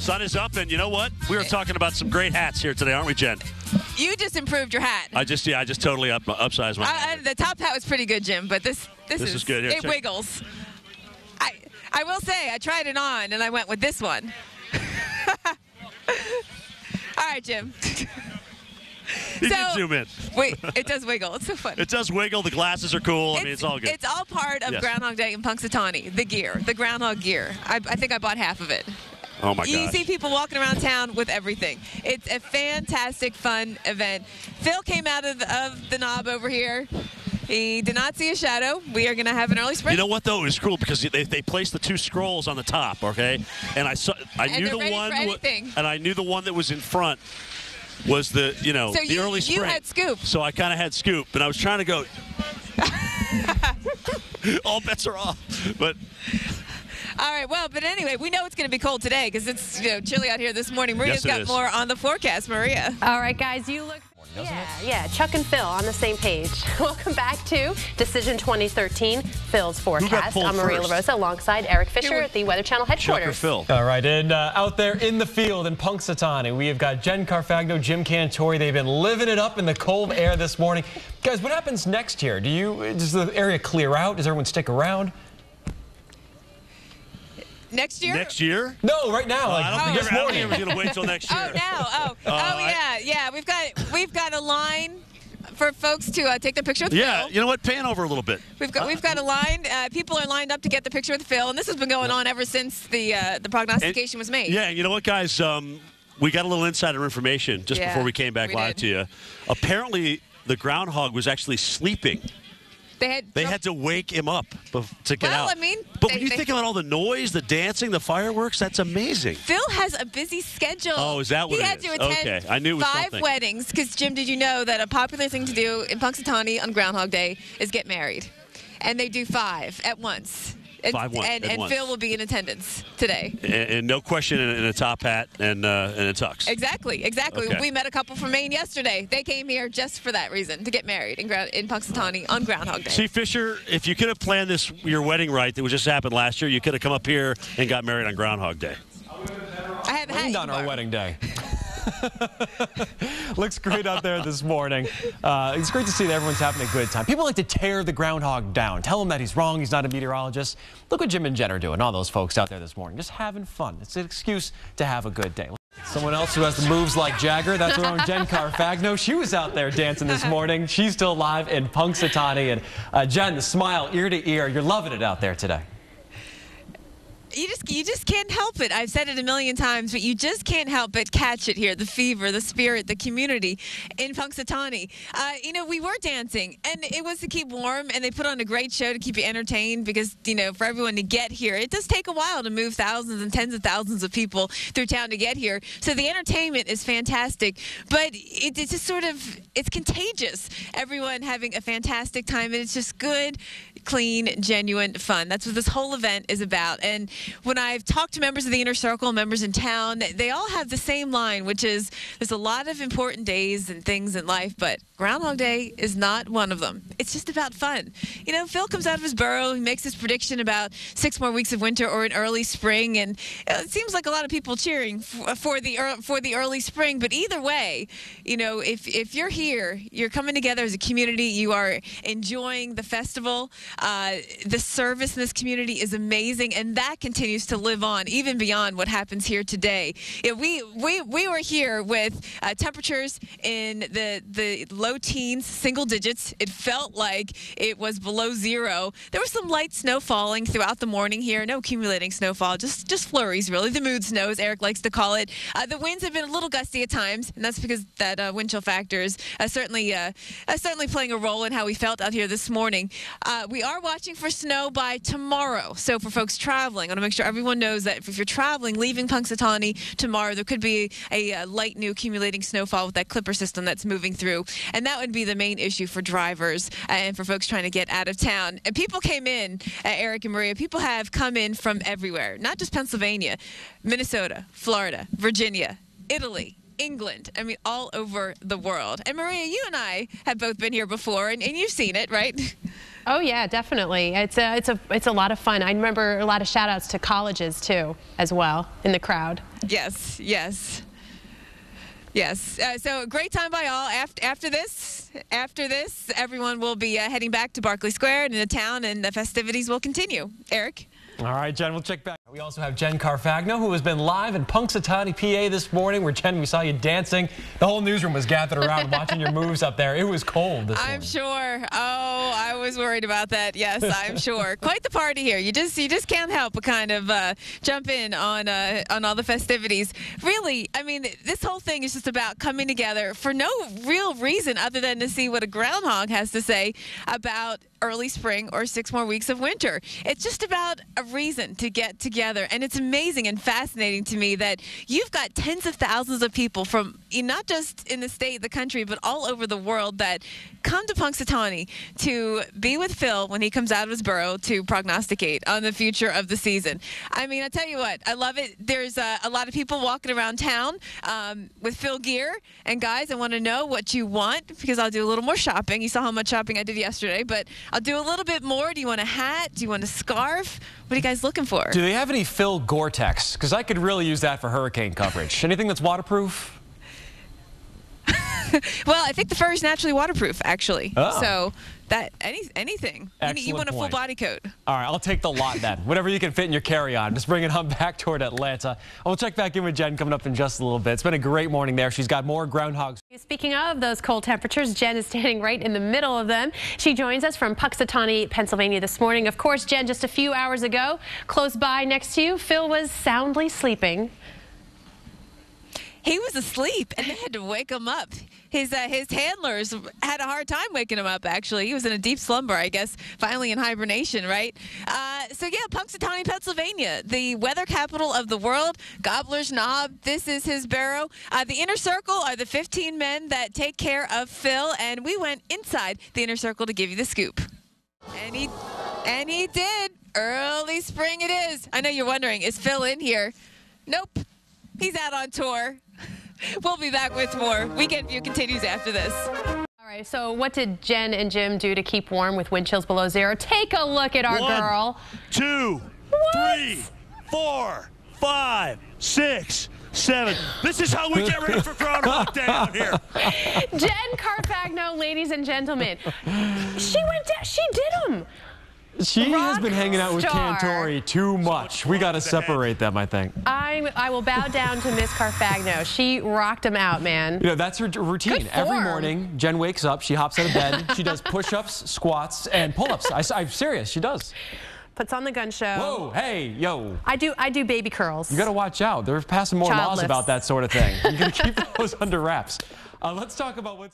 Sun is up, and you know what? We were talking about some great hats here today, aren't we, Jen? You just improved your hat. I just totally upsized my hat. The top hat was pretty good, Jim, but this is good. Here, it wiggles. I will say, I tried it on, and I went with this one. All right, Jim. You can zoom in. Wait, it does wiggle. It's so fun. It does wiggle. The glasses are cool. I mean, it's all good. It's all part of Groundhog Day in Punxsutawney, the gear, the Groundhog gear. I think I bought half of it. Oh, my gosh. You see people walking around town with everything. It's a fantastic, fun event. Phil came out of the knob over here. He did not see a shadow. We are going to have an early spring. You know what, though? It was cool because they placed the two scrolls on the top, okay? And I knew the one, and I knew the one that was in front was the early spring. You had scoop. So I kind of had scoop, and I was trying to go. All bets are off, but. All right, well, but anyway, we know it's going to be cold today because it's chilly out here this morning. Maria's got more on the forecast. Maria. All right, guys, you look. Yeah, Chuck and Phil on the same page. Welcome back to Decision 2013, Phil's forecast. I'm Maria Larosa alongside Eric Fisher at the Weather Channel headquarters. Chuck or Phil. All right, and out there in the field in Punxsutawney, we have got Jen Carfagno, Jim Cantore. They've been living it up in the cold air this morning. Guys, what happens next year? Does the area clear out? Does everyone stick around? Next year? Next year? No, right now. I don't think we're going to wait till next year. Yeah. We've got a line for folks to take their picture with Phil. Yeah, you know what? Pan over a little bit. We've got a line. People are lined up to get the picture with Phil, and this has been going on ever since the prognostication was made. Yeah, you know what, guys? We got a little insider information just before we came back live to you. Apparently, the groundhog was actually sleeping. They had to wake him up to get out. Well, I mean, but when you think about all the noise, the dancing, the fireworks, that's amazing. Phil has a busy schedule. Oh, is that what it is? He had to attend I knew it was 5 weddings. Because, Jim, did you know that a popular thing to do in Punxsutawney on Groundhog Day is get married? And they do 5 at once. And Phil will be in attendance today. And no question in a top hat and a tux. Exactly. Okay. We met a couple from Maine yesterday. They came here just for that reason, to get married in Punxsutawney on Groundhog Day. See, Fisher, if you could have planned your wedding right that just happened last year, you could have come up here and got married on Groundhog Day. I have had on our wedding day. Looks great out there this morning. It's great to see that everyone's having a good time. People like to tear the groundhog down. Tell him that he's wrong. He's not a meteorologist. Look what Jim and Jen are doing. All those folks out there this morning. Just having fun. It's an excuse to have a good day. Someone else who has the moves like Jagger. That's our own Jen Carfagno. She was out there dancing this morning. She's still live in Punxsutawney. And Jen, the smile ear to ear. You're loving it out there today. You just can't help it. I've said it a million times, but you just can't help but catch it here. The fever, the spirit, the community in Punxsutawney. We were dancing, and it was to keep warm, and they put on a great show to keep you entertained because, for everyone to get here, it does take a while to move thousands and tens of thousands of people through town to get here. So the entertainment is fantastic, but it's just it's contagious. Everyone having a fantastic time, and it's just good, clean, genuine fun. That's what this whole event is about. And when I've talked to members of the Inner Circle, members in town, they all have the same line, which is there's a lot of important days and things in life, but Groundhog Day is not one of them. It's just about fun. Phil comes out of his burrow, he makes his prediction about 6 more weeks of winter or an early spring, and it seems like a lot of people cheering for the early spring. But either way, if you're here, you're coming together as a community, you are enjoying the festival. The service in this community is amazing, and that continues to live on even beyond what happens here today. We were here with temperatures in the low teens, single digits. It felt like it was below 0. There was some light snow falling throughout the morning here. No accumulating snowfall, just flurries, really. The mood snow, as Eric likes to call it. The winds have been a little gusty at times, and that's because that wind chill factor is certainly playing a role in how we felt out here this morning. We are watching for snow by tomorrow. So for folks traveling, I want to make sure everyone knows that if you're traveling, leaving Punxsutawney tomorrow, there could be a light new accumulating snowfall with that clipper system that's moving through. And that would be the main issue for drivers and for folks trying to get out of town. And people came in, Eric and Maria, people have come in from everywhere, not just Pennsylvania, Minnesota, Florida, Virginia, Italy, England. I mean, all over the world. And Maria, you and I have both been here before, and you've seen it, right? Oh yeah, definitely. It's a lot of fun. I remember a lot of shout outs to colleges too, as well, in the crowd. Yes, yes. Yes. So great time by all. After this, everyone will be heading back to Barclay Square and in the town, and the festivities will continue. Eric? All right, Jen, we'll check back. We also have Jen Carfagno, who has been live in Punxsutawney, PA this morning, where, Jen, we saw you dancing. The whole newsroom was gathered around watching your moves up there. It was cold this morning. I'm sure. Oh, I was worried about that. Yes, I'm sure. Quite the party here. You just can't help but kind of jump in on all the festivities. Really, I mean, this whole thing is just about coming together for no real reason other than to see what a groundhog has to say about early spring or 6 more weeks of winter. It's just about a reason to get together, and it's amazing and fascinating to me that you've got tens of thousands of people from not just in the state, the country, but all over the world that come to Punxsutawney to be with Phil when he comes out of his burrow to prognosticate on the future of the season. I mean, I tell you what, I love it. There's a lot of people walking around town with Phil gear, and guys, I want to know what you want because I'll do a little more shopping. You saw how much shopping I did yesterday, but I'll do a little bit more. Do you want a hat? Do you want a scarf? What are you guys looking for? Do they have any Phil Gore-Tex? Because I could really use that for hurricane coverage. Anything that's waterproof? Well, I think the fur is naturally waterproof, actually. Oh. So that anything. You want a full body coat. All right, I'll take the lot then. Whatever you can fit in your carry-on. Just bring it on back toward Atlanta. We'll check back in with Jen coming up in just a little bit. It's been a great morning there. She's got more groundhogs. Speaking of those cold temperatures, Jen is standing right in the middle of them. She joins us from Punxsutawney, Pennsylvania this morning. Of course, Jen, just a few hours ago, close by next to you, Phil was soundly sleeping. He was asleep, and they had to wake him up. His handlers had a hard time waking him up, actually. He was in a deep slumber, I guess, finally in hibernation, right? So, yeah, Punxsutawney, Pennsylvania, the weather capital of the world, Gobbler's Knob. This is his barrow. The inner circle are the 15 men that take care of Phil, and we went inside the inner circle to give you the scoop. And he did. Early spring it is. I know you're wondering, is Phil in here? Nope. He's out on tour. We'll be back with more. Weekend View continues after this. All right, so what did Jen and Jim do to keep warm with wind chills below zero? Take a look at our girl. 1, 2, 3, 4, 5, 6, 7. This is how we get ready for Groundhog Day out here. Jen Carfagno, ladies and gentlemen. She went down. She did them. She has been hanging out with Cantore too much. We got to separate them, I think. I will bow down to Miss Carfagno. She rocked him out, man. You know, that's her routine. Every morning, Jen wakes up, she hops out of bed, she does push-ups, squats, and pull-ups. I'm serious, she does. Puts on the gun show. Whoa, hey, yo. I do baby curls. You got to watch out. They're passing more laws about that sort of thing. You got to keep those under wraps. Let's talk about what's